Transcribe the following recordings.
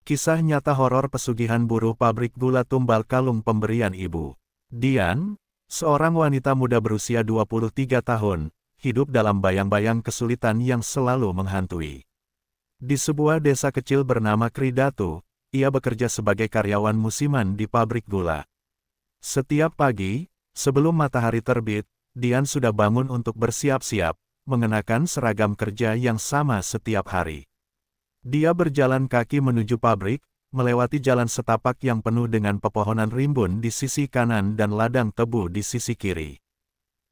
Kisah nyata horor pesugihan buruh pabrik gula tumbal kalung pemberian ibu. Dian, seorang wanita muda berusia 23 tahun, hidup dalam bayang-bayang kesulitan yang selalu menghantui. Di sebuah desa kecil bernama Kridatu, ia bekerja sebagai karyawan musiman di pabrik gula. Setiap pagi, sebelum matahari terbit, Dian sudah bangun untuk bersiap-siap, mengenakan seragam kerja yang sama setiap hari. Dia berjalan kaki menuju pabrik, melewati jalan setapak yang penuh dengan pepohonan rimbun di sisi kanan dan ladang tebu di sisi kiri.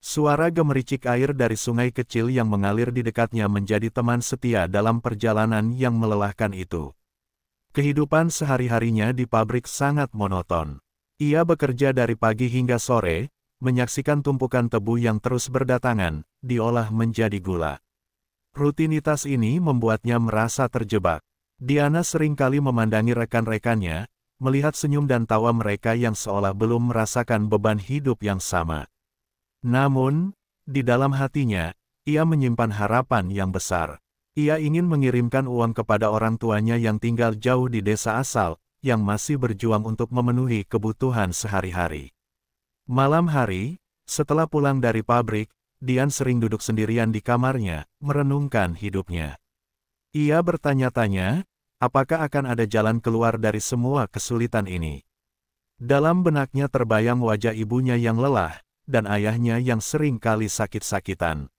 Suara gemericik air dari sungai kecil yang mengalir di dekatnya menjadi teman setia dalam perjalanan yang melelahkan itu. Kehidupan sehari-harinya di pabrik sangat monoton. Ia bekerja dari pagi hingga sore, menyaksikan tumpukan tebu yang terus berdatangan, diolah menjadi gula. Rutinitas ini membuatnya merasa terjebak. Diana seringkali memandangi rekan-rekannya, melihat senyum dan tawa mereka yang seolah belum merasakan beban hidup yang sama. Namun, di dalam hatinya, ia menyimpan harapan yang besar. Ia ingin mengirimkan uang kepada orang tuanya yang tinggal jauh di desa asal, yang masih berjuang untuk memenuhi kebutuhan sehari-hari. Malam hari, setelah pulang dari pabrik, Dian sering duduk sendirian di kamarnya, merenungkan hidupnya. Ia bertanya-tanya, apakah akan ada jalan keluar dari semua kesulitan ini? Dalam benaknya terbayang wajah ibunya yang lelah, dan ayahnya yang sering kali sakit-sakitan.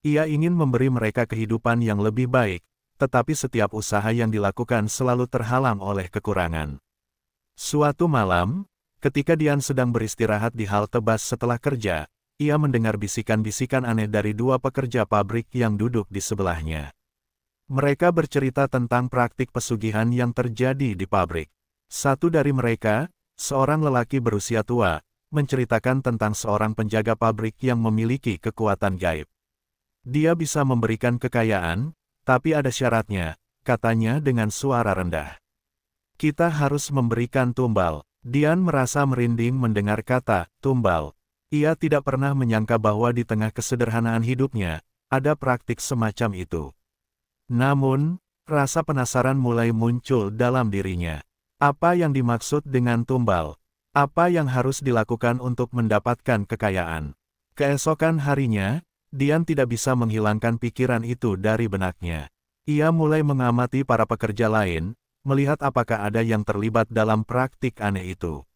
Ia ingin memberi mereka kehidupan yang lebih baik, tetapi setiap usaha yang dilakukan selalu terhalang oleh kekurangan. Suatu malam, ketika Dian sedang beristirahat di halte bus setelah kerja, ia mendengar bisikan-bisikan aneh dari dua pekerja pabrik yang duduk di sebelahnya. Mereka bercerita tentang praktik pesugihan yang terjadi di pabrik. Satu dari mereka, seorang lelaki berusia tua, menceritakan tentang seorang penjaga pabrik yang memiliki kekuatan gaib. Dia bisa memberikan kekayaan, tapi ada syaratnya, katanya dengan suara rendah. Kita harus memberikan tumbal. Dian merasa merinding mendengar kata tumbal. Ia tidak pernah menyangka bahwa di tengah kesederhanaan hidupnya, ada praktik semacam itu. Namun, rasa penasaran mulai muncul dalam dirinya. Apa yang dimaksud dengan tumbal? Apa yang harus dilakukan untuk mendapatkan kekayaan? Keesokan harinya, Dian tidak bisa menghilangkan pikiran itu dari benaknya. Ia mulai mengamati para pekerja lain, melihat apakah ada yang terlibat dalam praktik aneh itu.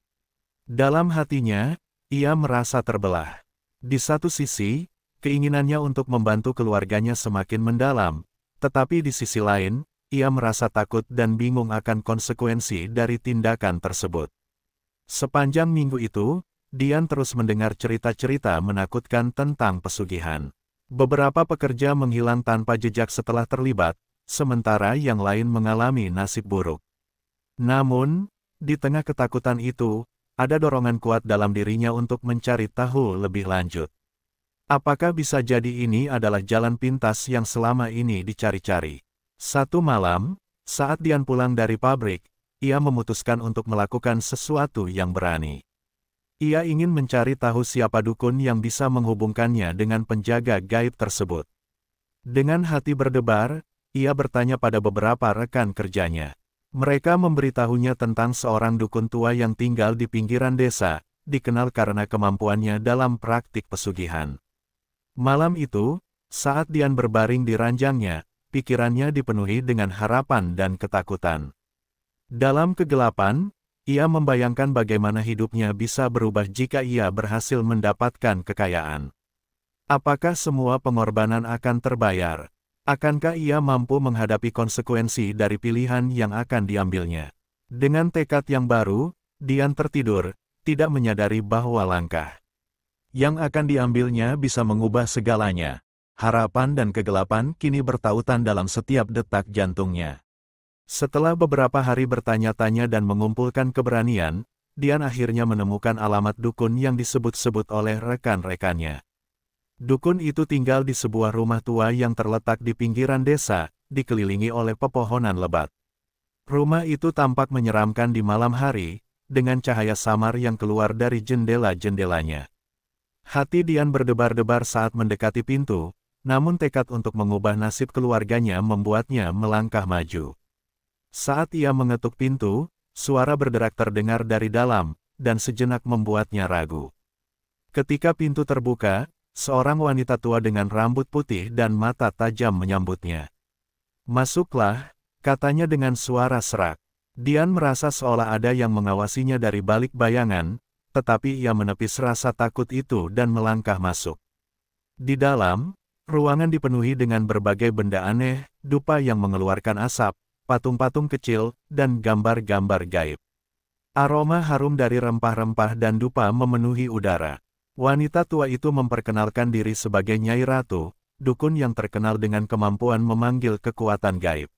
Dalam hatinya, ia merasa terbelah. Di satu sisi, keinginannya untuk membantu keluarganya semakin mendalam, tetapi di sisi lain, ia merasa takut dan bingung akan konsekuensi dari tindakan tersebut. Sepanjang minggu itu, Dian terus mendengar cerita-cerita menakutkan tentang pesugihan. Beberapa pekerja menghilang tanpa jejak setelah terlibat, sementara yang lain mengalami nasib buruk. Namun, di tengah ketakutan itu, ada dorongan kuat dalam dirinya untuk mencari tahu lebih lanjut. Apakah bisa jadi ini adalah jalan pintas yang selama ini dicari-cari? Satu malam, saat Dian pulang dari pabrik, ia memutuskan untuk melakukan sesuatu yang berani. Ia ingin mencari tahu siapa dukun yang bisa menghubungkannya dengan penjaga gaib tersebut. Dengan hati berdebar, ia bertanya pada beberapa rekan kerjanya. Mereka memberitahunya tentang seorang dukun tua yang tinggal di pinggiran desa, dikenal karena kemampuannya dalam praktik pesugihan. Malam itu, saat Dian berbaring di ranjangnya, pikirannya dipenuhi dengan harapan dan ketakutan. Dalam kegelapan, ia membayangkan bagaimana hidupnya bisa berubah jika ia berhasil mendapatkan kekayaan. Apakah semua pengorbanan akan terbayar? Akankah ia mampu menghadapi konsekuensi dari pilihan yang akan diambilnya? Dengan tekad yang baru, Dian tertidur, tidak menyadari bahwa langkah yang akan diambilnya bisa mengubah segalanya. Harapan dan kegelapan kini bertautan dalam setiap detak jantungnya. Setelah beberapa hari bertanya-tanya dan mengumpulkan keberanian, Dian akhirnya menemukan alamat dukun yang disebut-sebut oleh rekan-rekannya. Dukun itu tinggal di sebuah rumah tua yang terletak di pinggiran desa, dikelilingi oleh pepohonan lebat. Rumah itu tampak menyeramkan di malam hari, dengan cahaya samar yang keluar dari jendela-jendelanya. Hati Dian berdebar-debar saat mendekati pintu, namun tekad untuk mengubah nasib keluarganya membuatnya melangkah maju. Saat ia mengetuk pintu, suara berderak terdengar dari dalam, dan sejenak membuatnya ragu. Ketika pintu terbuka, seorang wanita tua dengan rambut putih dan mata tajam menyambutnya. "Masuklah," katanya dengan suara serak. Dian merasa seolah ada yang mengawasinya dari balik bayangan, tetapi ia menepis rasa takut itu dan melangkah masuk. Di dalam, ruangan dipenuhi dengan berbagai benda aneh, dupa yang mengeluarkan asap, patung-patung kecil, dan gambar-gambar gaib. Aroma harum dari rempah-rempah dan dupa memenuhi udara. Wanita tua itu memperkenalkan diri sebagai Nyai Ratu, dukun yang terkenal dengan kemampuan memanggil kekuatan gaib.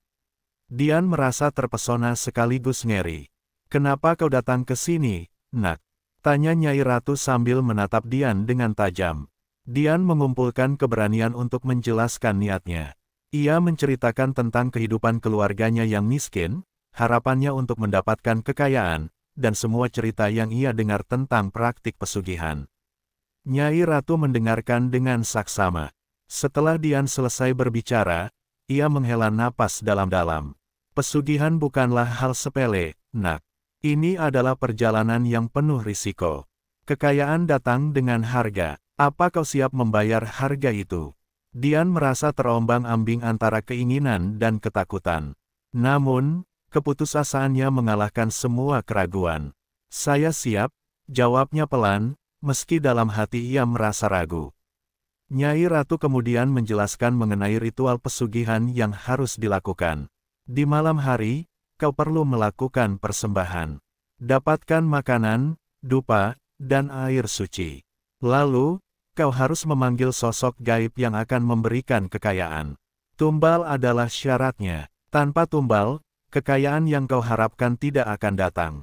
Dian merasa terpesona sekaligus ngeri. "Kenapa kau datang ke sini, Nak?" tanya Nyai Ratu sambil menatap Dian dengan tajam. Dian mengumpulkan keberanian untuk menjelaskan niatnya. Ia menceritakan tentang kehidupan keluarganya yang miskin, harapannya untuk mendapatkan kekayaan, dan semua cerita yang ia dengar tentang praktik pesugihan. Nyai Ratu mendengarkan dengan saksama. Setelah Dian selesai berbicara, ia menghela napas dalam-dalam. "Pesugihan bukanlah hal sepele, Nak. Ini adalah perjalanan yang penuh risiko. Kekayaan datang dengan harga. Apa kau siap membayar harga itu?" Dian merasa terombang-ambing antara keinginan dan ketakutan. Namun, keputusasaannya mengalahkan semua keraguan. "Saya siap," jawabnya pelan, meski dalam hati ia merasa ragu. Nyai Ratu kemudian menjelaskan mengenai ritual pesugihan yang harus dilakukan. "Di malam hari, kau perlu melakukan persembahan. Dapatkan makanan, dupa, dan air suci. Lalu, kau harus memanggil sosok gaib yang akan memberikan kekayaan. Tumbal adalah syaratnya. Tanpa tumbal, kekayaan yang kau harapkan tidak akan datang."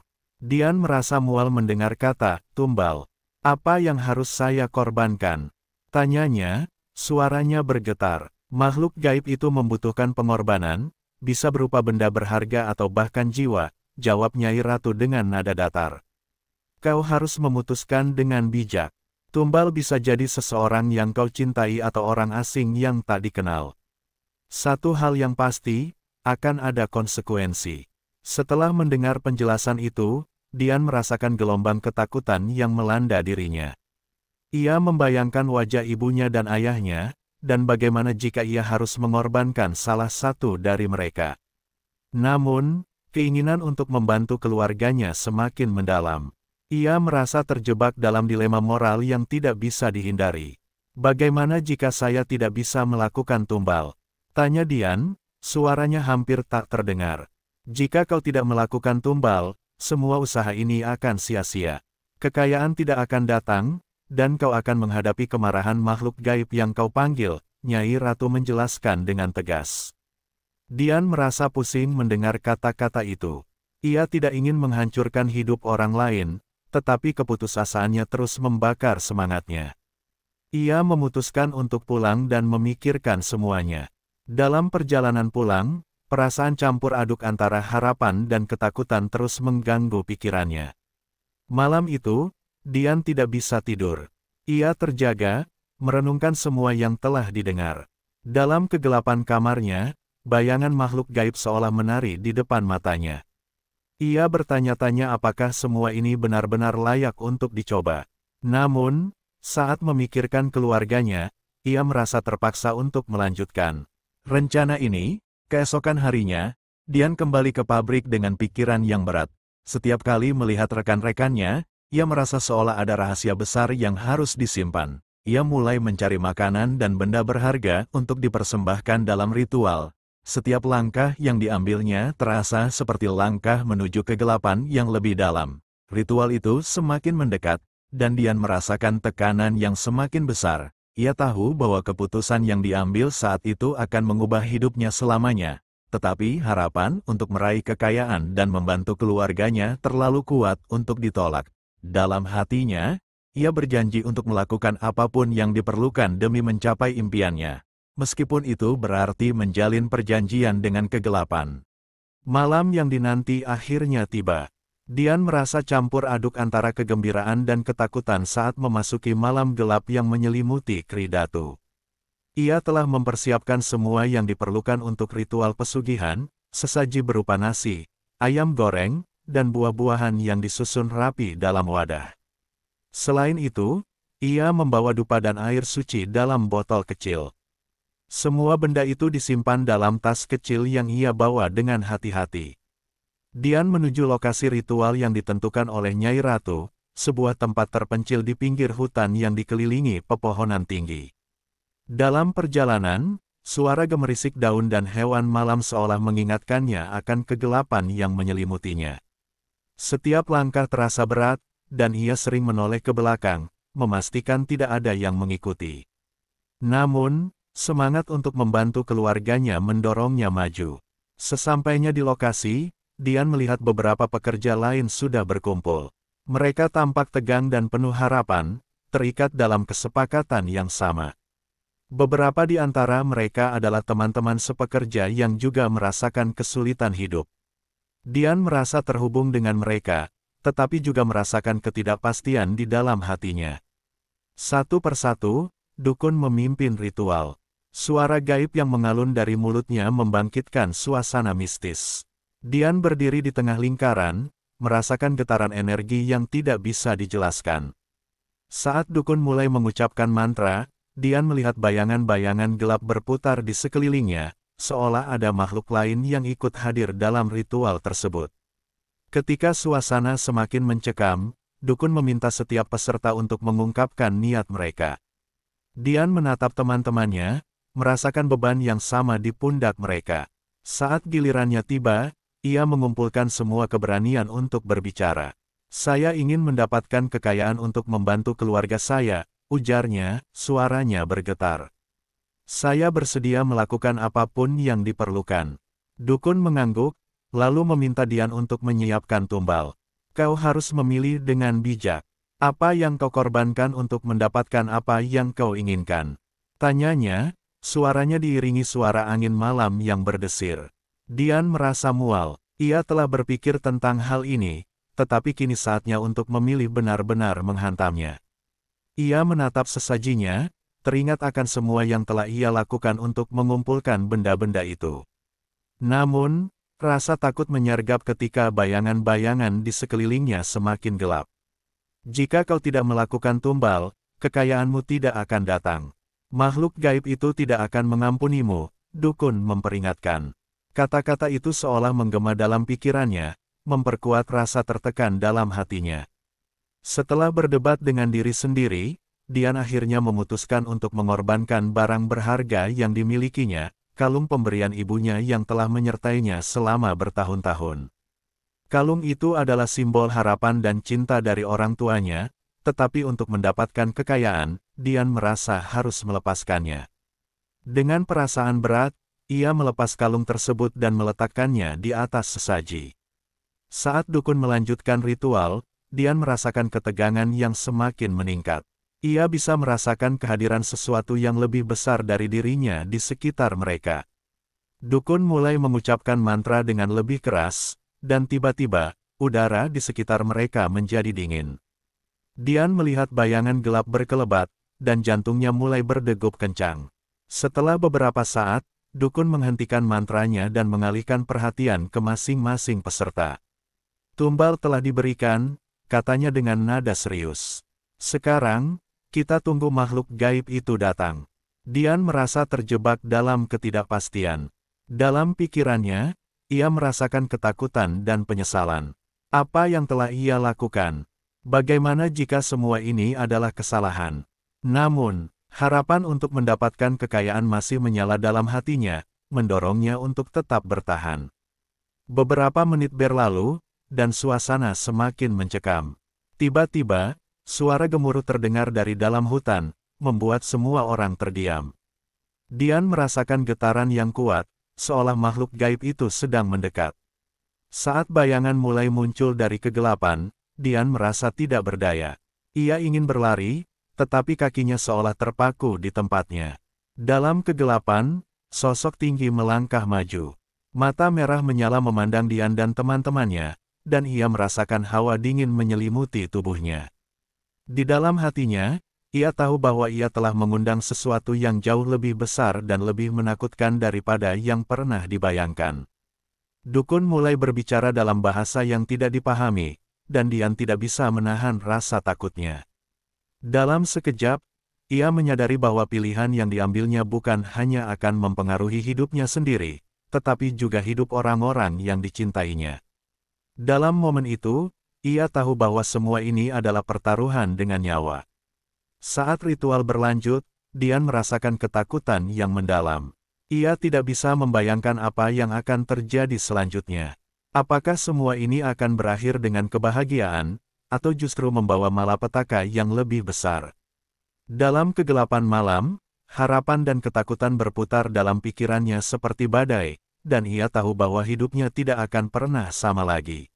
Dian merasa mual mendengar kata tumbal. "Apa yang harus saya korbankan?" tanyanya, suaranya bergetar. "Makhluk gaib itu membutuhkan pengorbanan, bisa berupa benda berharga atau bahkan jiwa," jawab Nyai Ratu dengan nada datar. "Kau harus memutuskan dengan bijak. Tumbal bisa jadi seseorang yang kau cintai atau orang asing yang tak dikenal. Satu hal yang pasti, akan ada konsekuensi." Setelah mendengar penjelasan itu, Dian merasakan gelombang ketakutan yang melanda dirinya. Ia membayangkan wajah ibunya dan ayahnya, dan bagaimana jika ia harus mengorbankan salah satu dari mereka. Namun, keinginan untuk membantu keluarganya semakin mendalam. Ia merasa terjebak dalam dilema moral yang tidak bisa dihindari. "Bagaimana jika saya tidak bisa melakukan tumbal?" tanya Dian, suaranya hampir tak terdengar. "Jika kau tidak melakukan tumbal, semua usaha ini akan sia-sia. Kekayaan tidak akan datang, dan kau akan menghadapi kemarahan makhluk gaib yang kau panggil," Nyai Ratu menjelaskan dengan tegas. Dian merasa pusing mendengar kata-kata itu. Ia tidak ingin menghancurkan hidup orang lain, tetapi keputusasaannya terus membakar semangatnya. Ia memutuskan untuk pulang dan memikirkan semuanya. Dalam perjalanan pulang, perasaan campur aduk antara harapan dan ketakutan terus mengganggu pikirannya. Malam itu, Dian tidak bisa tidur. Ia terjaga, merenungkan semua yang telah didengar. Dalam kegelapan kamarnya, bayangan makhluk gaib seolah menari di depan matanya. Ia bertanya-tanya apakah semua ini benar-benar layak untuk dicoba. Namun, saat memikirkan keluarganya, ia merasa terpaksa untuk melanjutkan rencana ini. Keesokan harinya, Dian kembali ke pabrik dengan pikiran yang berat. Setiap kali melihat rekan-rekannya, ia merasa seolah ada rahasia besar yang harus disimpan. Ia mulai mencari makanan dan benda berharga untuk dipersembahkan dalam ritual. Setiap langkah yang diambilnya terasa seperti langkah menuju kegelapan yang lebih dalam. Ritual itu semakin mendekat, dan Dian merasakan tekanan yang semakin besar. Ia tahu bahwa keputusan yang diambil saat itu akan mengubah hidupnya selamanya. Tetapi harapan untuk meraih kekayaan dan membantu keluarganya terlalu kuat untuk ditolak. Dalam hatinya, ia berjanji untuk melakukan apapun yang diperlukan demi mencapai impiannya. Meskipun itu berarti menjalin perjanjian dengan kegelapan. Malam yang dinanti akhirnya tiba. Dian merasa campur aduk antara kegembiraan dan ketakutan saat memasuki malam gelap yang menyelimuti Kridatu. Ia telah mempersiapkan semua yang diperlukan untuk ritual pesugihan, sesaji berupa nasi, ayam goreng, dan buah-buahan yang disusun rapi dalam wadah. Selain itu, ia membawa dupa dan air suci dalam botol kecil. Semua benda itu disimpan dalam tas kecil yang ia bawa dengan hati-hati. Dian menuju lokasi ritual yang ditentukan oleh Nyai Ratu, sebuah tempat terpencil di pinggir hutan yang dikelilingi pepohonan tinggi. Dalam perjalanan, suara gemerisik daun dan hewan malam seolah mengingatkannya akan kegelapan yang menyelimutinya. Setiap langkah terasa berat, dan ia sering menoleh ke belakang, memastikan tidak ada yang mengikuti. Namun, semangat untuk membantu keluarganya mendorongnya maju. Sesampainya di lokasi, Dian melihat beberapa pekerja lain sudah berkumpul. Mereka tampak tegang dan penuh harapan, terikat dalam kesepakatan yang sama. Beberapa di antara mereka adalah teman-teman sepekerja yang juga merasakan kesulitan hidup. Dian merasa terhubung dengan mereka, tetapi juga merasakan ketidakpastian di dalam hatinya. Satu persatu, dukun memimpin ritual. Suara gaib yang mengalun dari mulutnya membangkitkan suasana mistis. Dian berdiri di tengah lingkaran, merasakan getaran energi yang tidak bisa dijelaskan. Saat dukun mulai mengucapkan mantra, Dian melihat bayangan-bayangan gelap berputar di sekelilingnya, seolah ada makhluk lain yang ikut hadir dalam ritual tersebut. Ketika suasana semakin mencekam, dukun meminta setiap peserta untuk mengungkapkan niat mereka. Dian menatap teman-temannya, merasakan beban yang sama di pundak mereka. Saat gilirannya tiba, ia mengumpulkan semua keberanian untuk berbicara. "Saya ingin mendapatkan kekayaan untuk membantu keluarga saya," ujarnya, suaranya bergetar. "Saya bersedia melakukan apapun yang diperlukan." Dukun mengangguk, lalu meminta Dian untuk menyiapkan tumbal. "Kau harus memilih dengan bijak. Apa yang kau korbankan untuk mendapatkan apa yang kau inginkan?" Tanyanya, suaranya diiringi suara angin malam yang berdesir. Dian merasa mual. Ia telah berpikir tentang hal ini, tetapi kini saatnya untuk memilih benar-benar menghantamnya. Ia menatap sesajinya, teringat akan semua yang telah ia lakukan untuk mengumpulkan benda-benda itu. Namun, rasa takut menyergap ketika bayangan-bayangan di sekelilingnya semakin gelap. "Jika kau tidak melakukan tumbal, kekayaanmu tidak akan datang. Makhluk gaib itu tidak akan mengampunimu," dukun memperingatkan. Kata-kata itu seolah menggema dalam pikirannya, memperkuat rasa tertekan dalam hatinya. Setelah berdebat dengan diri sendiri, Dian akhirnya memutuskan untuk mengorbankan barang berharga yang dimilikinya, kalung pemberian ibunya yang telah menyertainya selama bertahun-tahun. Kalung itu adalah simbol harapan dan cinta dari orang tuanya, tetapi untuk mendapatkan kekayaan, Dian merasa harus melepaskannya. Dengan perasaan berat, ia melepas kalung tersebut dan meletakkannya di atas sesaji. Saat dukun melanjutkan ritual, Dian merasakan ketegangan yang semakin meningkat. Ia bisa merasakan kehadiran sesuatu yang lebih besar dari dirinya di sekitar mereka. Dukun mulai mengucapkan mantra dengan lebih keras, dan tiba-tiba, udara di sekitar mereka menjadi dingin. Dian melihat bayangan gelap berkelebat, dan jantungnya mulai berdegup kencang. Setelah beberapa saat, dukun menghentikan mantranya dan mengalihkan perhatian ke masing-masing peserta. "Tumbal telah diberikan," katanya dengan nada serius. "Sekarang, kita tunggu makhluk gaib itu datang." Dian merasa terjebak dalam ketidakpastian. Dalam pikirannya, ia merasakan ketakutan dan penyesalan. Apa yang telah ia lakukan? Bagaimana jika semua ini adalah kesalahan? Namun, harapan untuk mendapatkan kekayaan masih menyala dalam hatinya, mendorongnya untuk tetap bertahan. Beberapa menit berlalu, dan suasana semakin mencekam. Tiba-tiba, suara gemuruh terdengar dari dalam hutan, membuat semua orang terdiam. Dian merasakan getaran yang kuat, seolah makhluk gaib itu sedang mendekat. Saat bayangan mulai muncul dari kegelapan, Dian merasa tidak berdaya. Ia ingin berlari, tetapi kakinya seolah terpaku di tempatnya. Dalam kegelapan, sosok tinggi melangkah maju. Mata merah menyala memandang Dian dan teman-temannya, dan ia merasakan hawa dingin menyelimuti tubuhnya. Di dalam hatinya, ia tahu bahwa ia telah mengundang sesuatu yang jauh lebih besar dan lebih menakutkan daripada yang pernah dibayangkan. Dukun mulai berbicara dalam bahasa yang tidak dipahami, dan Dian tidak bisa menahan rasa takutnya. Dalam sekejap, ia menyadari bahwa pilihan yang diambilnya bukan hanya akan mempengaruhi hidupnya sendiri, tetapi juga hidup orang-orang yang dicintainya. Dalam momen itu, ia tahu bahwa semua ini adalah pertaruhan dengan nyawa. Saat ritual berlanjut, Dian merasakan ketakutan yang mendalam. Ia tidak bisa membayangkan apa yang akan terjadi selanjutnya. Apakah semua ini akan berakhir dengan kebahagiaan, atau justru membawa malapetaka yang lebih besar? Dalam kegelapan malam, harapan dan ketakutan berputar dalam pikirannya seperti badai, dan ia tahu bahwa hidupnya tidak akan pernah sama lagi.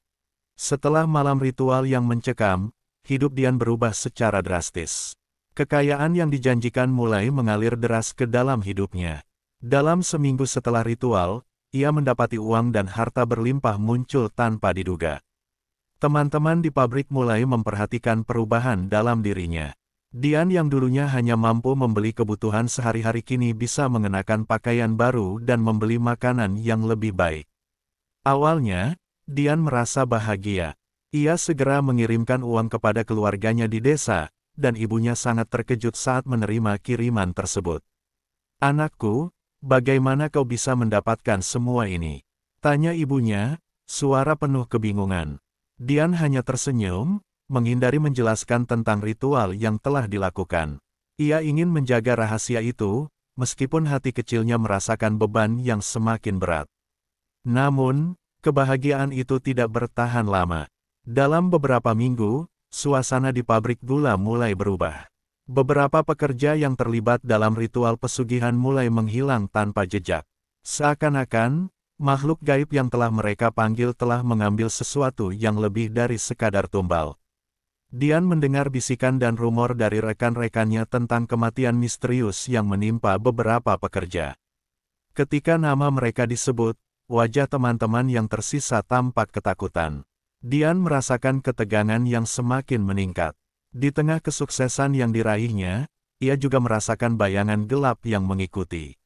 Setelah malam ritual yang mencekam, hidup Dian berubah secara drastis. Kekayaan yang dijanjikan mulai mengalir deras ke dalam hidupnya. Dalam seminggu setelah ritual, ia mendapati uang dan harta berlimpah muncul tanpa diduga. Teman-teman di pabrik mulai memperhatikan perubahan dalam dirinya. Dian yang dulunya hanya mampu membeli kebutuhan sehari-hari kini bisa mengenakan pakaian baru dan membeli makanan yang lebih baik. Awalnya, Dian merasa bahagia. Ia segera mengirimkan uang kepada keluarganya di desa, dan ibunya sangat terkejut saat menerima kiriman tersebut. "Anakku, bagaimana kau bisa mendapatkan semua ini?" tanya ibunya, suara penuh kebingungan. Dian hanya tersenyum, menghindari menjelaskan tentang ritual yang telah dilakukan. Ia ingin menjaga rahasia itu, meskipun hati kecilnya merasakan beban yang semakin berat. Namun, kebahagiaan itu tidak bertahan lama. Dalam beberapa minggu, suasana di pabrik gula mulai berubah. Beberapa pekerja yang terlibat dalam ritual pesugihan mulai menghilang tanpa jejak. Seakan-akan, makhluk gaib yang telah mereka panggil telah mengambil sesuatu yang lebih dari sekadar tumbal. Dian mendengar bisikan dan rumor dari rekan-rekannya tentang kematian misterius yang menimpa beberapa pekerja. Ketika nama mereka disebut, wajah teman-teman yang tersisa tampak ketakutan. Dian merasakan ketegangan yang semakin meningkat. Di tengah kesuksesan yang diraihnya, ia juga merasakan bayangan gelap yang mengikuti.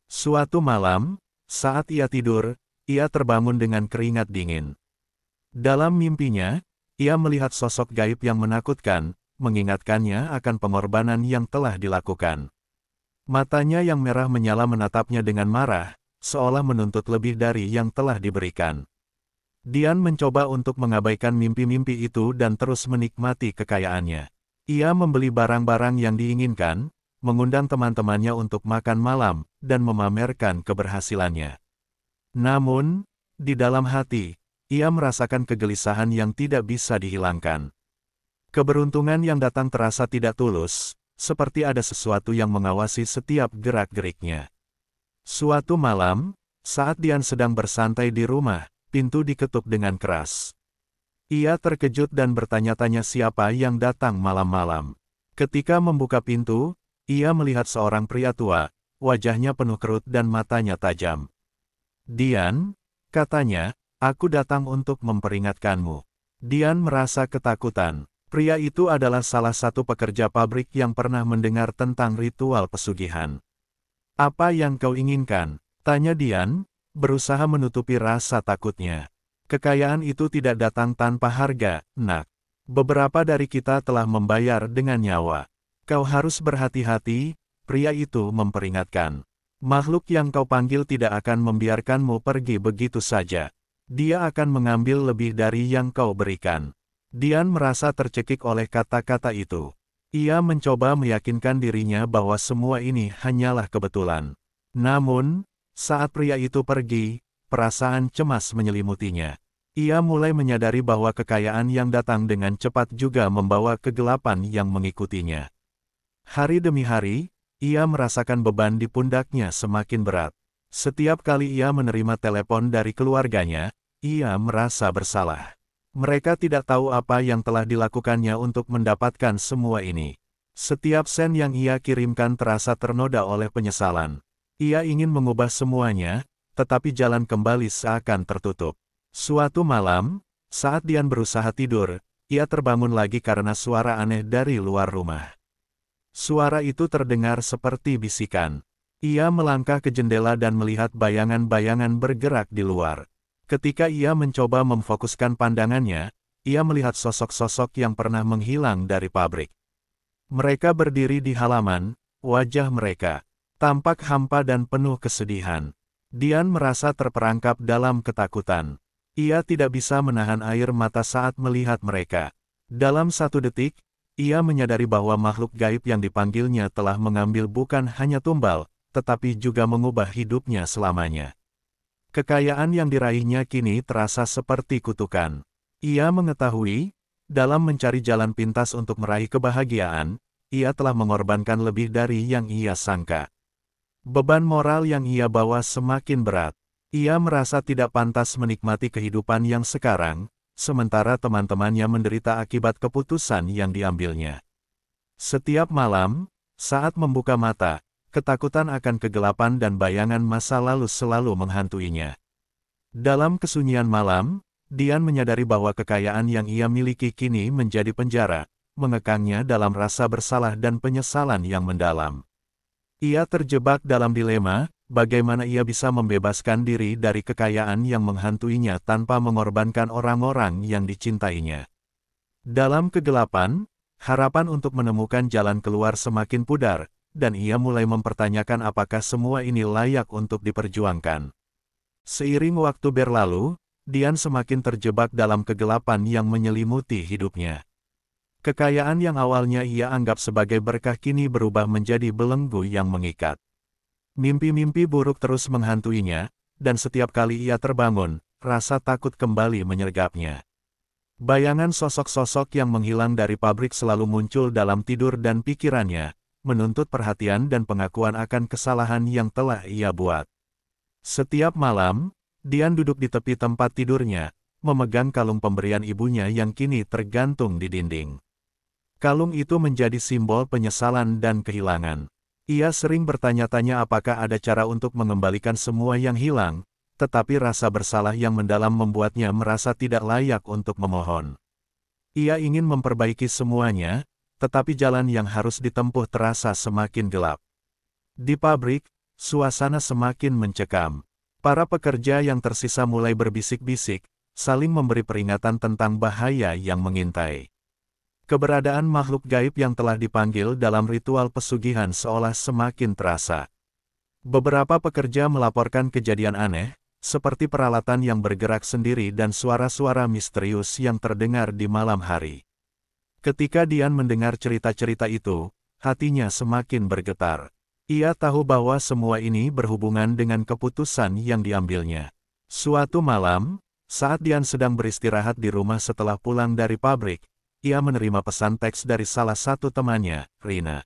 Suatu malam, saat ia tidur, ia terbangun dengan keringat dingin. Dalam mimpinya, ia melihat sosok gaib yang menakutkan, mengingatkannya akan pengorbanan yang telah dilakukan. Matanya yang merah menyala menatapnya dengan marah, seolah menuntut lebih dari yang telah diberikan. Dian mencoba untuk mengabaikan mimpi-mimpi itu dan terus menikmati kekayaannya. Ia membeli barang-barang yang diinginkan, mengundang teman-temannya untuk makan malam, dan memamerkan keberhasilannya. Namun, di dalam hati, ia merasakan kegelisahan yang tidak bisa dihilangkan. Keberuntungan yang datang terasa tidak tulus, seperti ada sesuatu yang mengawasi setiap gerak-geriknya. Suatu malam, saat Dian sedang bersantai di rumah, pintu diketuk dengan keras. Ia terkejut dan bertanya-tanya siapa yang datang malam-malam. Ketika membuka pintu, ia melihat seorang pria tua, wajahnya penuh kerut dan matanya tajam. "Dian," katanya, "aku datang untuk memperingatkanmu." Dian merasa ketakutan. Pria itu adalah salah satu pekerja pabrik yang pernah mendengar tentang ritual pesugihan. "Apa yang kau inginkan?" tanya Dian, berusaha menutupi rasa takutnya. "Kekayaan itu tidak datang tanpa harga, nak. Beberapa dari kita telah membayar dengan nyawa. Kau harus berhati-hati," pria itu memperingatkan. "Makhluk yang kau panggil tidak akan membiarkanmu pergi begitu saja. Dia akan mengambil lebih dari yang kau berikan." Dian merasa tercekik oleh kata-kata itu. Ia mencoba meyakinkan dirinya bahwa semua ini hanyalah kebetulan. Namun, saat pria itu pergi, perasaan cemas menyelimutinya. Ia mulai menyadari bahwa kekayaan yang datang dengan cepat juga membawa kegelapan yang mengikutinya. Hari demi hari, ia merasakan beban di pundaknya semakin berat. Setiap kali ia menerima telepon dari keluarganya, ia merasa bersalah. Mereka tidak tahu apa yang telah dilakukannya untuk mendapatkan semua ini. Setiap sen yang ia kirimkan terasa ternoda oleh penyesalan. Ia ingin mengubah semuanya, tetapi jalan kembali seakan tertutup. Suatu malam, saat Dian berusaha tidur, ia terbangun lagi karena suara aneh dari luar rumah. Suara itu terdengar seperti bisikan. Ia melangkah ke jendela dan melihat bayangan-bayangan bergerak di luar. Ketika ia mencoba memfokuskan pandangannya, ia melihat sosok-sosok yang pernah menghilang dari pabrik. Mereka berdiri di halaman, wajah mereka tampak hampa dan penuh kesedihan. Dian merasa terperangkap dalam ketakutan. Ia tidak bisa menahan air mata saat melihat mereka. Dalam satu detik, ia menyadari bahwa makhluk gaib yang dipanggilnya telah mengambil bukan hanya tumbal, tetapi juga mengubah hidupnya selamanya. Kekayaan yang diraihnya kini terasa seperti kutukan. Ia mengetahui, dalam mencari jalan pintas untuk meraih kebahagiaan, ia telah mengorbankan lebih dari yang ia sangka. Beban moral yang ia bawa semakin berat. Ia merasa tidak pantas menikmati kehidupan yang sekarang, sementara teman-temannya menderita akibat keputusan yang diambilnya. Setiap malam, saat membuka mata, ketakutan akan kegelapan dan bayangan masa lalu selalu menghantuinya. Dalam kesunyian malam, Dian menyadari bahwa kekayaan yang ia miliki kini menjadi penjara, mengekangnya dalam rasa bersalah dan penyesalan yang mendalam. Ia terjebak dalam dilema, bagaimana ia bisa membebaskan diri dari kekayaan yang menghantuinya tanpa mengorbankan orang-orang yang dicintainya. Dalam kegelapan, harapan untuk menemukan jalan keluar semakin pudar, dan ia mulai mempertanyakan apakah semua ini layak untuk diperjuangkan. Seiring waktu berlalu, Dian semakin terjebak dalam kegelapan yang menyelimuti hidupnya. Kekayaan yang awalnya ia anggap sebagai berkah kini berubah menjadi belenggu yang mengikat. Mimpi-mimpi buruk terus menghantuinya, dan setiap kali ia terbangun, rasa takut kembali menyergapnya. Bayangan sosok-sosok yang menghilang dari pabrik selalu muncul dalam tidur dan pikirannya, menuntut perhatian dan pengakuan akan kesalahan yang telah ia buat. Setiap malam, Dian duduk di tepi tempat tidurnya, memegang kalung pemberian ibunya yang kini tergantung di dinding. Kalung itu menjadi simbol penyesalan dan kehilangan. Ia sering bertanya-tanya apakah ada cara untuk mengembalikan semua yang hilang, tetapi rasa bersalah yang mendalam membuatnya merasa tidak layak untuk memohon. Ia ingin memperbaiki semuanya, tetapi jalan yang harus ditempuh terasa semakin gelap. Di pabrik, suasana semakin mencekam. Para pekerja yang tersisa mulai berbisik-bisik, saling memberi peringatan tentang bahaya yang mengintai. Keberadaan makhluk gaib yang telah dipanggil dalam ritual pesugihan seolah semakin terasa. Beberapa pekerja melaporkan kejadian aneh, seperti peralatan yang bergerak sendiri dan suara-suara misterius yang terdengar di malam hari. Ketika Dian mendengar cerita-cerita itu, hatinya semakin bergetar. Ia tahu bahwa semua ini berhubungan dengan keputusan yang diambilnya. Suatu malam, saat Dian sedang beristirahat di rumah setelah pulang dari pabrik, ia menerima pesan teks dari salah satu temannya, Rina.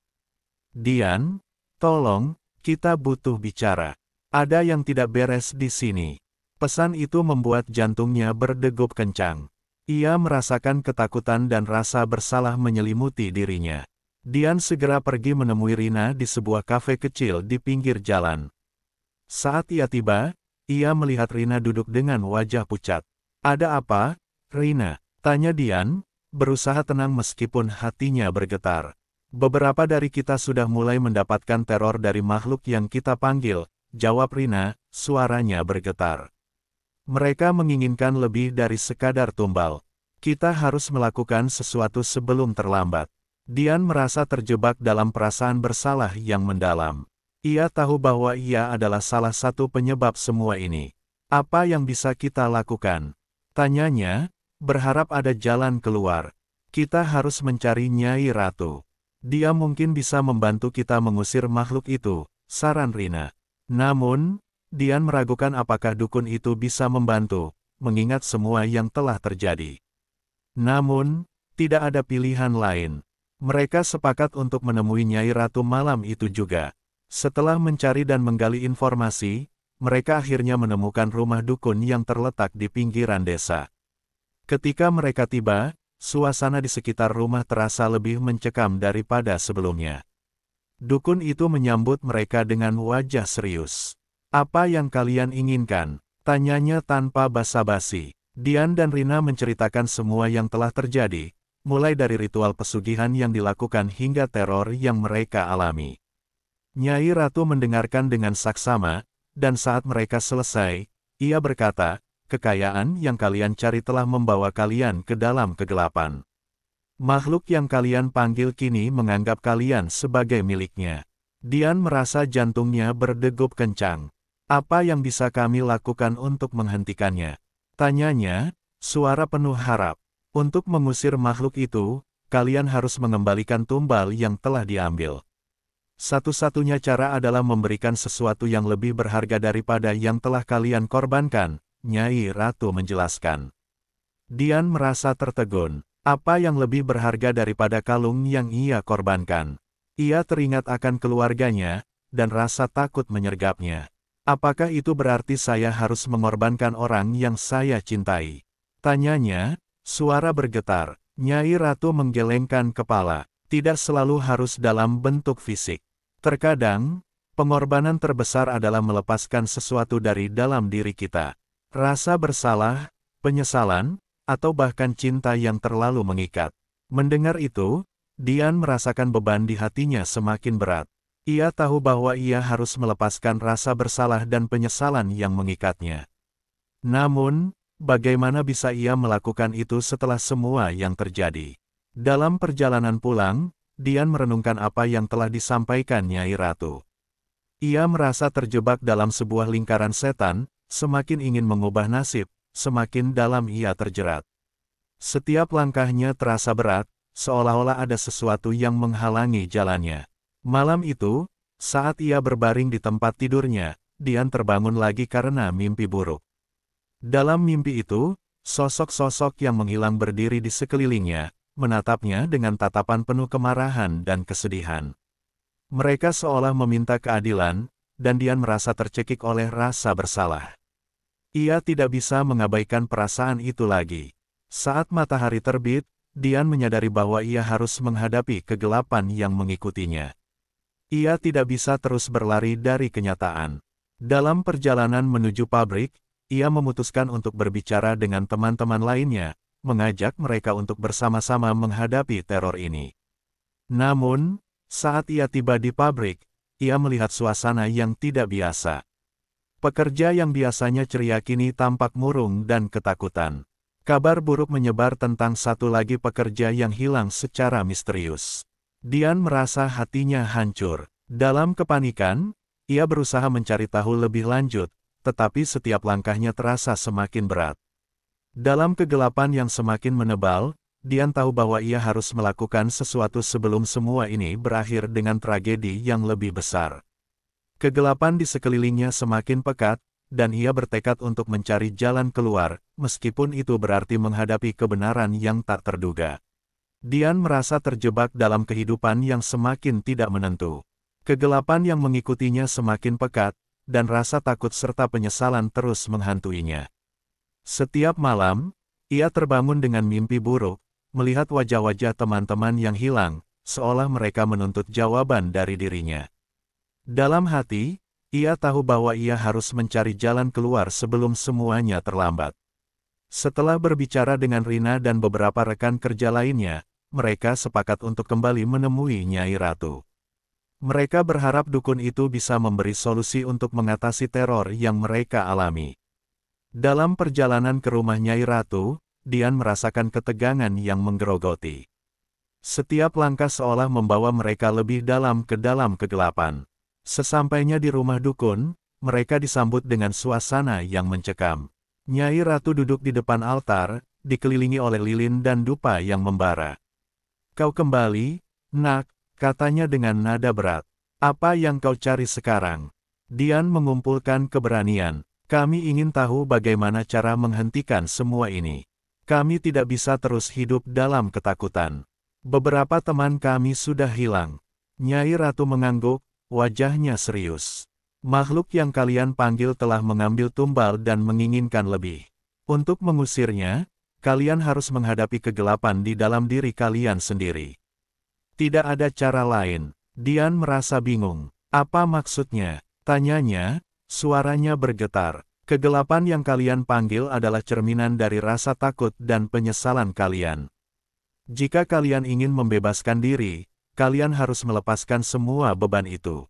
"Dian, tolong, kita butuh bicara. Ada yang tidak beres di sini." Pesan itu membuat jantungnya berdegup kencang. Ia merasakan ketakutan dan rasa bersalah menyelimuti dirinya. Dian segera pergi menemui Rina di sebuah kafe kecil di pinggir jalan. Saat ia tiba, ia melihat Rina duduk dengan wajah pucat. "Ada apa, Rina?" tanya Dian, berusaha tenang meskipun hatinya bergetar. "Beberapa dari kita sudah mulai mendapatkan teror dari makhluk yang kita panggil," jawab Rina, suaranya bergetar. "Mereka menginginkan lebih dari sekadar tumbal. Kita harus melakukan sesuatu sebelum terlambat." Dian merasa terjebak dalam perasaan bersalah yang mendalam. Ia tahu bahwa ia adalah salah satu penyebab semua ini. "Apa yang bisa kita lakukan?" tanyanya, berharap ada jalan keluar. "Kita harus mencari Nyai Ratu. Dia mungkin bisa membantu kita mengusir makhluk itu," saran Rina. Namun, Dian meragukan apakah dukun itu bisa membantu, mengingat semua yang telah terjadi. Namun, tidak ada pilihan lain. Mereka sepakat untuk menemui Nyai Ratu malam itu juga. Setelah mencari dan menggali informasi, mereka akhirnya menemukan rumah dukun yang terletak di pinggiran desa. Ketika mereka tiba, suasana di sekitar rumah terasa lebih mencekam daripada sebelumnya. Dukun itu menyambut mereka dengan wajah serius. "Apa yang kalian inginkan?" tanyanya tanpa basa-basi. Dian dan Rina menceritakan semua yang telah terjadi, mulai dari ritual pesugihan yang dilakukan hingga teror yang mereka alami. Nyai Ratu mendengarkan dengan saksama, dan saat mereka selesai, ia berkata, kekayaan yang kalian cari telah membawa kalian ke dalam kegelapan. Makhluk yang kalian panggil kini menganggap kalian sebagai miliknya. Dian merasa jantungnya berdegup kencang. Apa yang bisa kami lakukan untuk menghentikannya? Tanyanya, suara penuh harap. Untuk mengusir makhluk itu, kalian harus mengembalikan tumbal yang telah diambil. Satu-satunya cara adalah memberikan sesuatu yang lebih berharga daripada yang telah kalian korbankan, Nyai Ratu menjelaskan. Dian merasa tertegun. Apa yang lebih berharga daripada kalung yang ia korbankan? Ia teringat akan keluarganya, dan rasa takut menyergapnya. Apakah itu berarti saya harus mengorbankan orang yang saya cintai? Tanyanya, suara bergetar. Nyai Ratu menggelengkan kepala. Tidak selalu harus dalam bentuk fisik. Terkadang, pengorbanan terbesar adalah melepaskan sesuatu dari dalam diri kita. Rasa bersalah, penyesalan, atau bahkan cinta yang terlalu mengikat. Mendengar itu, Dian merasakan beban di hatinya semakin berat. Ia tahu bahwa ia harus melepaskan rasa bersalah dan penyesalan yang mengikatnya. Namun, bagaimana bisa ia melakukan itu setelah semua yang terjadi? Dalam perjalanan pulang, Dian merenungkan apa yang telah disampaikan Nyai Ratu. Ia merasa terjebak dalam sebuah lingkaran setan, semakin ingin mengubah nasib, semakin dalam ia terjerat. Setiap langkahnya terasa berat, seolah-olah ada sesuatu yang menghalangi jalannya. Malam itu, saat ia berbaring di tempat tidurnya, Dian terbangun lagi karena mimpi buruk. Dalam mimpi itu, sosok-sosok yang menghilang berdiri di sekelilingnya, menatapnya dengan tatapan penuh kemarahan dan kesedihan. Mereka seolah meminta keadilan, dan Dian merasa tercekik oleh rasa bersalah. Ia tidak bisa mengabaikan perasaan itu lagi. Saat matahari terbit, Dian menyadari bahwa ia harus menghadapi kegelapan yang mengikutinya. Ia tidak bisa terus berlari dari kenyataan. Dalam perjalanan menuju pabrik, ia memutuskan untuk berbicara dengan teman-teman lainnya, mengajak mereka untuk bersama-sama menghadapi teror ini. Namun, saat ia tiba di pabrik, ia melihat suasana yang tidak biasa. Pekerja yang biasanya ceria kini tampak murung dan ketakutan. Kabar buruk menyebar tentang satu lagi pekerja yang hilang secara misterius. Dian merasa hatinya hancur. Dalam kepanikan, ia berusaha mencari tahu lebih lanjut, tetapi setiap langkahnya terasa semakin berat. Dalam kegelapan yang semakin menebal, Dian tahu bahwa ia harus melakukan sesuatu sebelum semua ini berakhir dengan tragedi yang lebih besar. Kegelapan di sekelilingnya semakin pekat, dan ia bertekad untuk mencari jalan keluar, meskipun itu berarti menghadapi kebenaran yang tak terduga. Dian merasa terjebak dalam kehidupan yang semakin tidak menentu. Kegelapan yang mengikutinya semakin pekat, dan rasa takut serta penyesalan terus menghantuinya. Setiap malam, ia terbangun dengan mimpi buruk, melihat wajah-wajah teman-teman yang hilang, seolah mereka menuntut jawaban dari dirinya. Dalam hati, ia tahu bahwa ia harus mencari jalan keluar sebelum semuanya terlambat. Setelah berbicara dengan Rina dan beberapa rekan kerja lainnya, mereka sepakat untuk kembali menemui Nyai Ratu. Mereka berharap dukun itu bisa memberi solusi untuk mengatasi teror yang mereka alami. Dalam perjalanan ke rumah Nyai Ratu, Dian merasakan ketegangan yang menggerogoti. Setiap langkah seolah membawa mereka lebih dalam ke dalam kegelapan. Sesampainya di rumah dukun, mereka disambut dengan suasana yang mencekam. Nyai Ratu duduk di depan altar, dikelilingi oleh lilin dan dupa yang membara. "Kau kembali, Nak," katanya dengan nada berat. "Apa yang kau cari sekarang?" Dian mengumpulkan keberanian. "Kami ingin tahu bagaimana cara menghentikan semua ini. Kami tidak bisa terus hidup dalam ketakutan. Beberapa teman kami sudah hilang." Nyai Ratu mengangguk, wajahnya serius. "Makhluk yang kalian panggil telah mengambil tumbal dan menginginkan lebih. Untuk mengusirnya, kalian harus menghadapi kegelapan di dalam diri kalian sendiri. Tidak ada cara lain." Dian merasa bingung. "Apa maksudnya?" tanyanya, suaranya bergetar. "Kegelapan yang kalian panggil adalah cerminan dari rasa takut dan penyesalan kalian. Jika kalian ingin membebaskan diri, kalian harus melepaskan semua beban itu.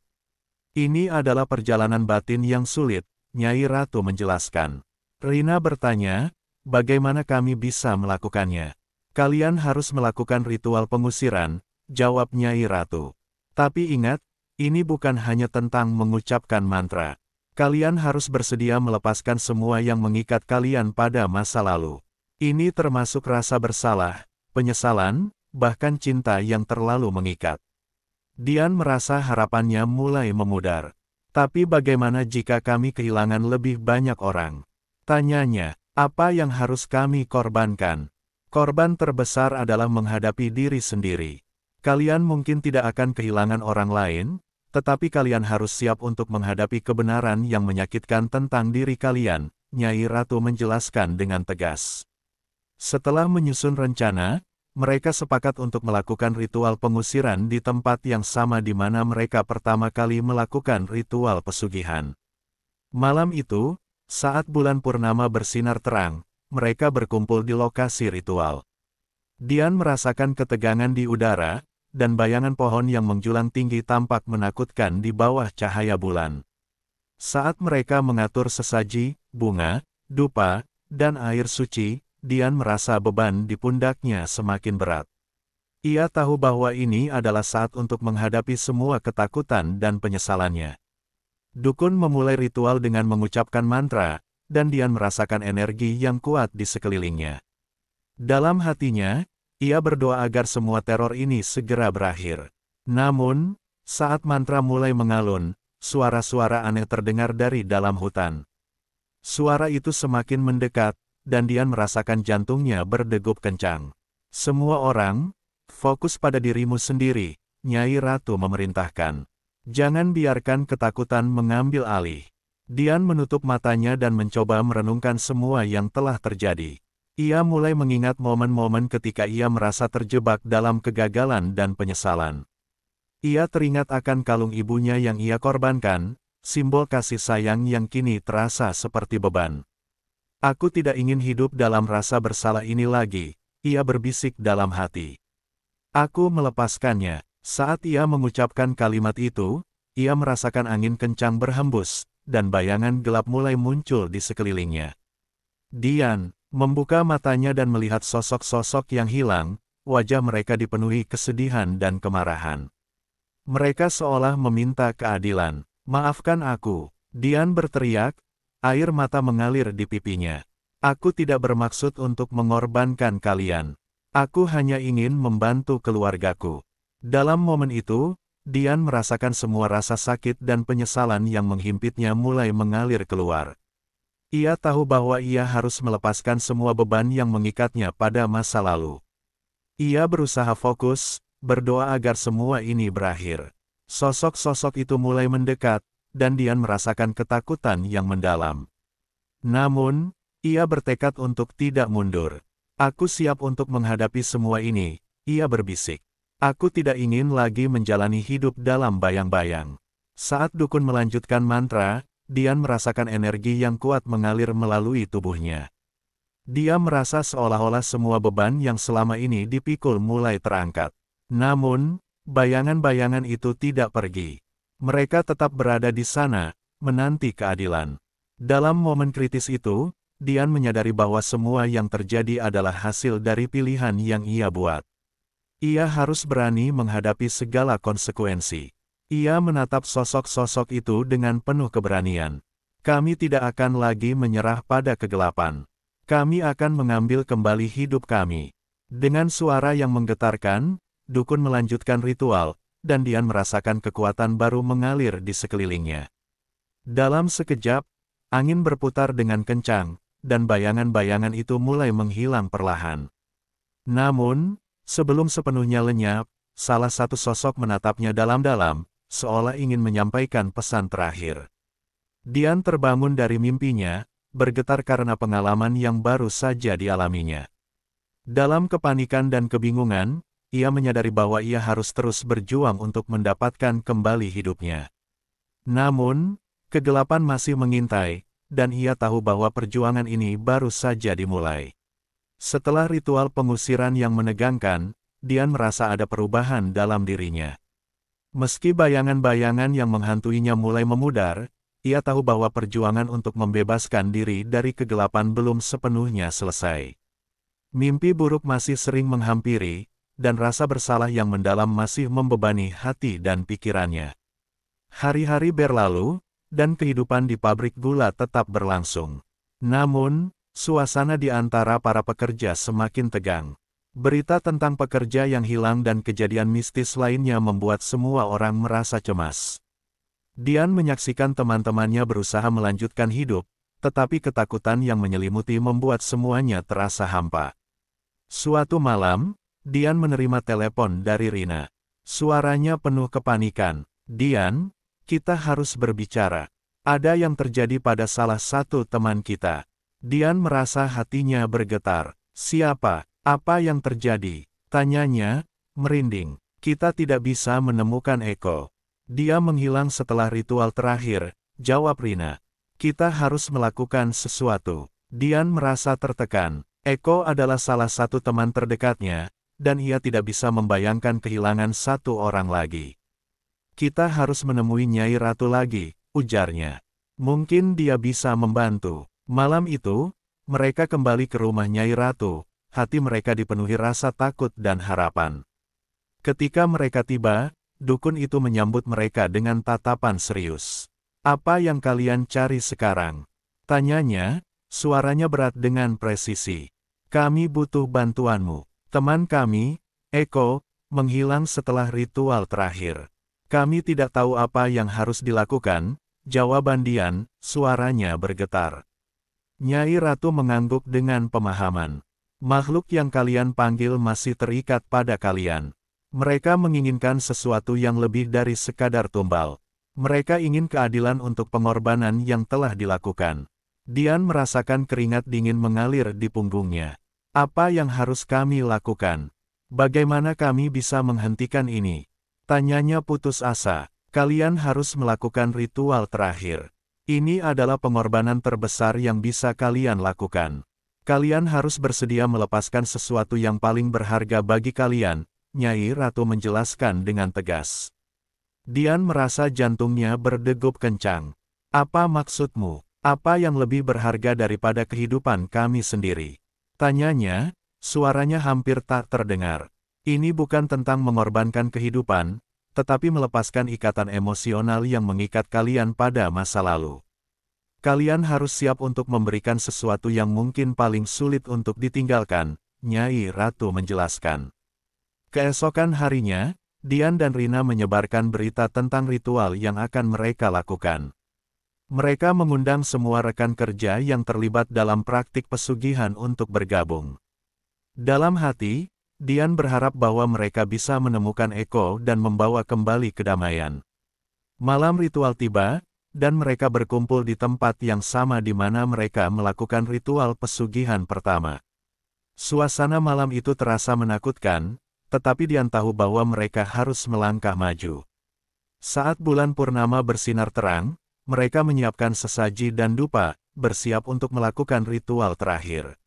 Ini adalah perjalanan batin yang sulit," Nyai Ratu menjelaskan. Rina bertanya, bagaimana kami bisa melakukannya? Kalian harus melakukan ritual pengusiran, jawab Nyai Ratu. Tapi ingat, ini bukan hanya tentang mengucapkan mantra. Kalian harus bersedia melepaskan semua yang mengikat kalian pada masa lalu. Ini termasuk rasa bersalah, penyesalan, bahkan cinta yang terlalu mengikat. Dian merasa harapannya mulai memudar. Tapi bagaimana jika kami kehilangan lebih banyak orang? Tanyanya, apa yang harus kami korbankan? Korban terbesar adalah menghadapi diri sendiri. Kalian mungkin tidak akan kehilangan orang lain, tetapi kalian harus siap untuk menghadapi kebenaran yang menyakitkan tentang diri kalian, Nyai Ratu menjelaskan dengan tegas. Setelah menyusun rencana, mereka sepakat untuk melakukan ritual pengusiran di tempat yang sama di mana mereka pertama kali melakukan ritual pesugihan. Malam itu, saat bulan purnama bersinar terang, mereka berkumpul di lokasi ritual. Dian merasakan ketegangan di udara, dan bayangan pohon yang menjulang tinggi tampak menakutkan di bawah cahaya bulan. Saat mereka mengatur sesaji, bunga, dupa, dan air suci, Dian merasa beban di pundaknya semakin berat. Ia tahu bahwa ini adalah saat untuk menghadapi semua ketakutan dan penyesalannya. Dukun memulai ritual dengan mengucapkan mantra, dan Dian merasakan energi yang kuat di sekelilingnya. Dalam hatinya, ia berdoa agar semua teror ini segera berakhir. Namun, saat mantra mulai mengalun, suara-suara aneh terdengar dari dalam hutan. Suara itu semakin mendekat, dan Dian merasakan jantungnya berdegup kencang. Semua orang, fokus pada dirimu sendiri, Nyai Ratu memerintahkan. Jangan biarkan ketakutan mengambil alih. Dian menutup matanya dan mencoba merenungkan semua yang telah terjadi. Ia mulai mengingat momen-momen ketika ia merasa terjebak dalam kegagalan dan penyesalan. Ia teringat akan kalung ibunya yang ia korbankan, simbol kasih sayang yang kini terasa seperti beban. Aku tidak ingin hidup dalam rasa bersalah ini lagi, ia berbisik dalam hati. Aku melepaskannya. Saat ia mengucapkan kalimat itu, ia merasakan angin kencang berhembus, dan bayangan gelap mulai muncul di sekelilingnya. Dian membuka matanya dan melihat sosok-sosok yang hilang, wajah mereka dipenuhi kesedihan dan kemarahan. Mereka seolah meminta keadilan. Maafkan aku, Dian berteriak. Air mata mengalir di pipinya. Aku tidak bermaksud untuk mengorbankan kalian. Aku hanya ingin membantu keluargaku. Dalam momen itu, Dian merasakan semua rasa sakit dan penyesalan yang menghimpitnya mulai mengalir keluar. Ia tahu bahwa ia harus melepaskan semua beban yang mengikatnya pada masa lalu. Ia berusaha fokus, berdoa agar semua ini berakhir. Sosok-sosok itu mulai mendekat, dan Dian merasakan ketakutan yang mendalam. Namun, ia bertekad untuk tidak mundur. Aku siap untuk menghadapi semua ini, ia berbisik. Aku tidak ingin lagi menjalani hidup dalam bayang-bayang. Saat dukun melanjutkan mantra, Dian merasakan energi yang kuat mengalir melalui tubuhnya. Dia merasa seolah-olah semua beban yang selama ini dipikul mulai terangkat. Namun, bayangan-bayangan itu tidak pergi. Mereka tetap berada di sana, menanti keadilan. Dalam momen kritis itu, Dian menyadari bahwa semua yang terjadi adalah hasil dari pilihan yang ia buat. Ia harus berani menghadapi segala konsekuensi. Ia menatap sosok-sosok itu dengan penuh keberanian. Kami tidak akan lagi menyerah pada kegelapan. Kami akan mengambil kembali hidup kami. Dengan suara yang menggetarkan, dukun melanjutkan ritual, dan Dian merasakan kekuatan baru mengalir di sekelilingnya. Dalam sekejap, angin berputar dengan kencang, dan bayangan-bayangan itu mulai menghilang perlahan. Namun, sebelum sepenuhnya lenyap, salah satu sosok menatapnya dalam-dalam, seolah ingin menyampaikan pesan terakhir. Dian terbangun dari mimpinya, bergetar karena pengalaman yang baru saja dialaminya. Dalam kepanikan dan kebingungan, ia menyadari bahwa ia harus terus berjuang untuk mendapatkan kembali hidupnya. Namun, kegelapan masih mengintai, dan ia tahu bahwa perjuangan ini baru saja dimulai. Setelah ritual pengusiran yang menegangkan, Dian merasa ada perubahan dalam dirinya. Meski bayangan-bayangan yang menghantuinya mulai memudar, ia tahu bahwa perjuangan untuk membebaskan diri dari kegelapan belum sepenuhnya selesai. Mimpi buruk masih sering menghampiri, dan rasa bersalah yang mendalam masih membebani hati dan pikirannya. Hari-hari berlalu, dan kehidupan di pabrik gula tetap berlangsung. Namun, suasana di antara para pekerja semakin tegang. Berita tentang pekerja yang hilang dan kejadian mistis lainnya membuat semua orang merasa cemas. Dian menyaksikan teman-temannya berusaha melanjutkan hidup, tetapi ketakutan yang menyelimuti membuat semuanya terasa hampa. Suatu malam, Dian menerima telepon dari Rina. Suaranya penuh kepanikan. "Dian, kita harus berbicara. Ada yang terjadi pada salah satu teman kita." Dian merasa hatinya bergetar. "Siapa? Apa yang terjadi?" tanyanya, merinding. "Kita tidak bisa menemukan Eko. Dia menghilang setelah ritual terakhir," jawab Rina. "Kita harus melakukan sesuatu." Dian merasa tertekan. Eko adalah salah satu teman terdekatnya, dan ia tidak bisa membayangkan kehilangan satu orang lagi. "Kita harus menemui Nyai Ratu lagi," ujarnya. "Mungkin dia bisa membantu." Malam itu, mereka kembali ke rumah Nyai Ratu, hati mereka dipenuhi rasa takut dan harapan. Ketika mereka tiba, dukun itu menyambut mereka dengan tatapan serius. "Apa yang kalian cari sekarang?" tanyanya, suaranya berat dengan presisi. "Kami butuh bantuanmu. Teman kami, Eko, menghilang setelah ritual terakhir. Kami tidak tahu apa yang harus dilakukan," jawaban Dian, suaranya bergetar. Nyai Ratu mengangguk dengan pemahaman. "Makhluk yang kalian panggil masih terikat pada kalian. Mereka menginginkan sesuatu yang lebih dari sekadar tumbal. Mereka ingin keadilan untuk pengorbanan yang telah dilakukan." Dian merasakan keringat dingin mengalir di punggungnya. "Apa yang harus kami lakukan? Bagaimana kami bisa menghentikan ini?" tanyanya putus asa. "Kalian harus melakukan ritual terakhir. Ini adalah pengorbanan terbesar yang bisa kalian lakukan. Kalian harus bersedia melepaskan sesuatu yang paling berharga bagi kalian," Nyai Ratu menjelaskan dengan tegas. Dian merasa jantungnya berdegup kencang. "Apa maksudmu? Apa yang lebih berharga daripada kehidupan kami sendiri?" tanyanya, suaranya hampir tak terdengar. "Ini bukan tentang mengorbankan kehidupan, tetapi melepaskan ikatan emosional yang mengikat kalian pada masa lalu. Kalian harus siap untuk memberikan sesuatu yang mungkin paling sulit untuk ditinggalkan," Nyai Ratu menjelaskan. Keesokan harinya, Dian dan Rina menyebarkan berita tentang ritual yang akan mereka lakukan. Mereka mengundang semua rekan kerja yang terlibat dalam praktik pesugihan untuk bergabung. Dalam hati, Dian berharap bahwa mereka bisa menemukan Eko dan membawa kembali kedamaian. Malam ritual tiba, dan mereka berkumpul di tempat yang sama di mana mereka melakukan ritual pesugihan pertama. Suasana malam itu terasa menakutkan, tetapi Dian tahu bahwa mereka harus melangkah maju. Saat bulan purnama bersinar terang, mereka menyiapkan sesaji dan dupa, bersiap untuk melakukan ritual terakhir.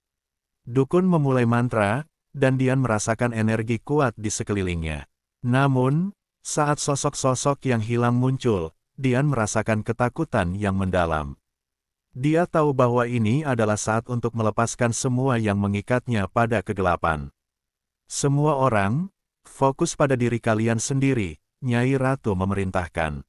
Dukun memulai mantra, dan Dian merasakan energi kuat di sekelilingnya. Namun, saat sosok-sosok yang hilang muncul, Dian merasakan ketakutan yang mendalam. Dia tahu bahwa ini adalah saat untuk melepaskan semua yang mengikatnya pada kegelapan. "Semua orang, fokus pada diri kalian sendiri," Nyai Ratu memerintahkan.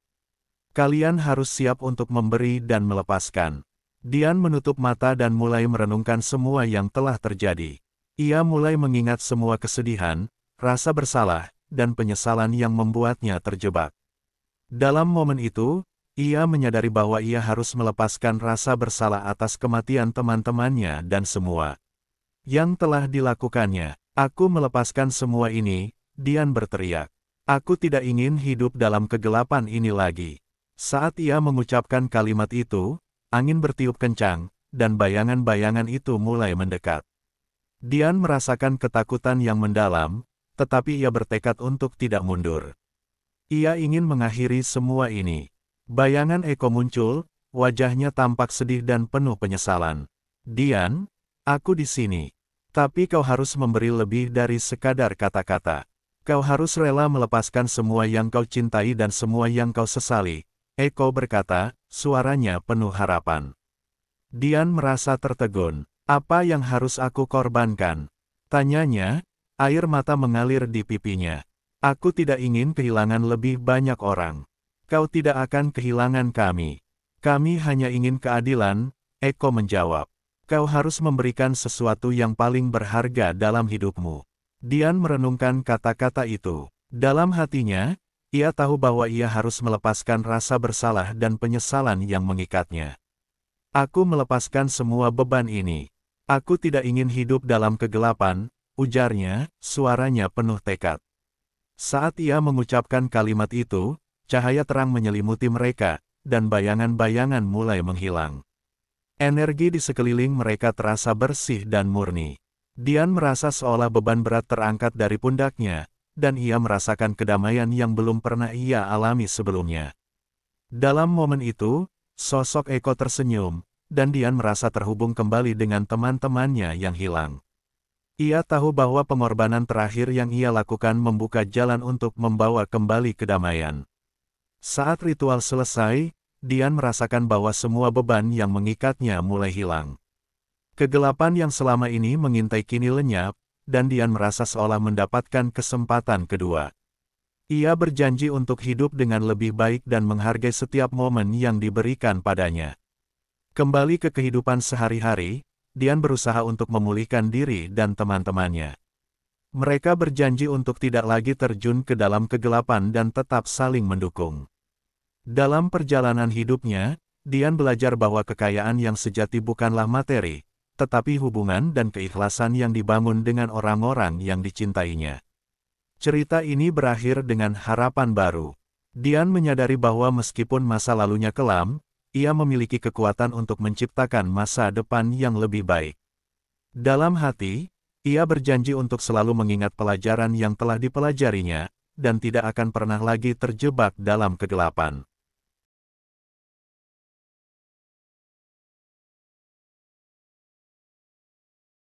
"Kalian harus siap untuk memberi dan melepaskan." Dian menutup mata dan mulai merenungkan semua yang telah terjadi. Ia mulai mengingat semua kesedihan, rasa bersalah, dan penyesalan yang membuatnya terjebak. Dalam momen itu, ia menyadari bahwa ia harus melepaskan rasa bersalah atas kematian teman-temannya dan semua yang telah dilakukannya. "Aku melepaskan semua ini," Dian berteriak. "Aku tidak ingin hidup dalam kegelapan ini lagi." Saat ia mengucapkan kalimat itu, angin bertiup kencang, dan bayangan-bayangan itu mulai mendekat. Dian merasakan ketakutan yang mendalam, tetapi ia bertekad untuk tidak mundur. Ia ingin mengakhiri semua ini. Bayangan Eko muncul, wajahnya tampak sedih dan penuh penyesalan. "Dian, aku di sini. Tapi kau harus memberi lebih dari sekadar kata-kata. Kau harus rela melepaskan semua yang kau cintai dan semua yang kau sesali," Eko berkata, suaranya penuh harapan. Dian merasa tertegun. Apa yang harus aku korbankan? Tanyanya, air mata mengalir di pipinya. Aku tidak ingin kehilangan lebih banyak orang. Kau tidak akan kehilangan kami. Kami hanya ingin keadilan, Eko menjawab. Kau harus memberikan sesuatu yang paling berharga dalam hidupmu. Dian merenungkan kata-kata itu. Dalam hatinya, ia tahu bahwa ia harus melepaskan rasa bersalah dan penyesalan yang mengikatnya. Aku melepaskan semua beban ini. Aku tidak ingin hidup dalam kegelapan, ujarnya, suaranya penuh tekad. Saat ia mengucapkan kalimat itu, cahaya terang menyelimuti mereka, dan bayangan-bayangan mulai menghilang. Energi di sekeliling mereka terasa bersih dan murni. Dian merasa seolah beban berat terangkat dari pundaknya, dan ia merasakan kedamaian yang belum pernah ia alami sebelumnya. Dalam momen itu, sosok Eko tersenyum, dan Dian merasa terhubung kembali dengan teman-temannya yang hilang. Ia tahu bahwa pengorbanan terakhir yang ia lakukan membuka jalan untuk membawa kembali kedamaian. Saat ritual selesai, Dian merasakan bahwa semua beban yang mengikatnya mulai hilang. Kegelapan yang selama ini mengintai kini lenyap, dan Dian merasa seolah mendapatkan kesempatan kedua. Ia berjanji untuk hidup dengan lebih baik dan menghargai setiap momen yang diberikan padanya. Kembali ke kehidupan sehari-hari, Dian berusaha untuk memulihkan diri dan teman-temannya. Mereka berjanji untuk tidak lagi terjun ke dalam kegelapan dan tetap saling mendukung. Dalam perjalanan hidupnya, Dian belajar bahwa kekayaan yang sejati bukanlah materi, tetapi hubungan dan keikhlasan yang dibangun dengan orang-orang yang dicintainya. Cerita ini berakhir dengan harapan baru. Dian menyadari bahwa meskipun masa lalunya kelam, ia memiliki kekuatan untuk menciptakan masa depan yang lebih baik. Dalam hati, ia berjanji untuk selalu mengingat pelajaran yang telah dipelajarinya, dan tidak akan pernah lagi terjebak dalam kegelapan.